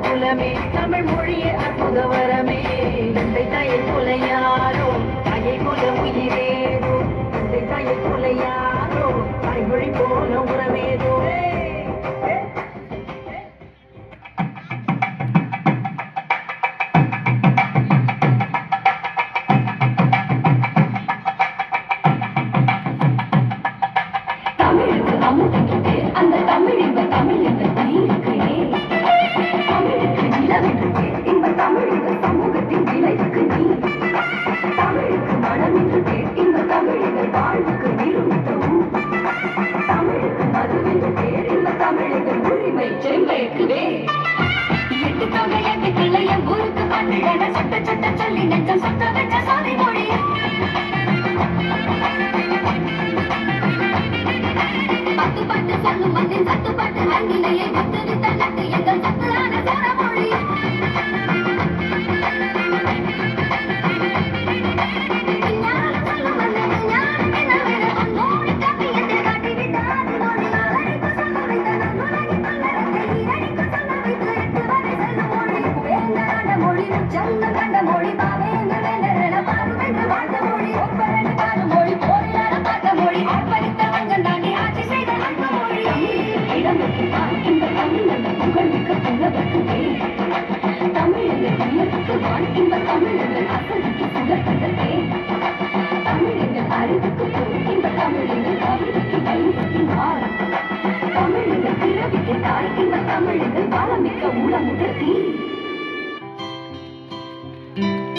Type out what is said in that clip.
குலமே தமிழ் மொழியே அற்புத வரமே தந்தை தாயை போல யாரோ தாயை போல உயிரேதோ தந்தை தாயை போல யாரோ தாய்மொழி போல உறவேதோ தமிழுக்கு அமுதே அந்த தமிழ் இந்த தமிழ் இந்த தயிருக்கு தமிழுக்கு நிலவென்று இந்த தமிழ் இந்த சமூகத்தின் விளைவுக்கு நீ தமிழுக்கு மனம் என்று இந்த தமிழ் இந்த வாழ்வுக்கு நிறுத்தவும் தமிழுக்கு மதுவென்று பேர் இந்த தமிழக உரிமை செம்பயக்குவே எட்டு தொகை எட்டு கிளைய ஊருக்கு காட்டுகிற சட்ட சட்ட சொல்லி நெஞ்சம் சொத்த வச்ச சாதி மொழி பத்து பட்டு சொல்லும் மண்ணின் சத்துப்பட்டு அங்கிலேயே பத்து வித்தலட்டு எங்கள் சத்துலான சோர மொழி தமிழக பிறவிக்கு தாய் இந்த தமிழக வளமிக்க உளமுக தீ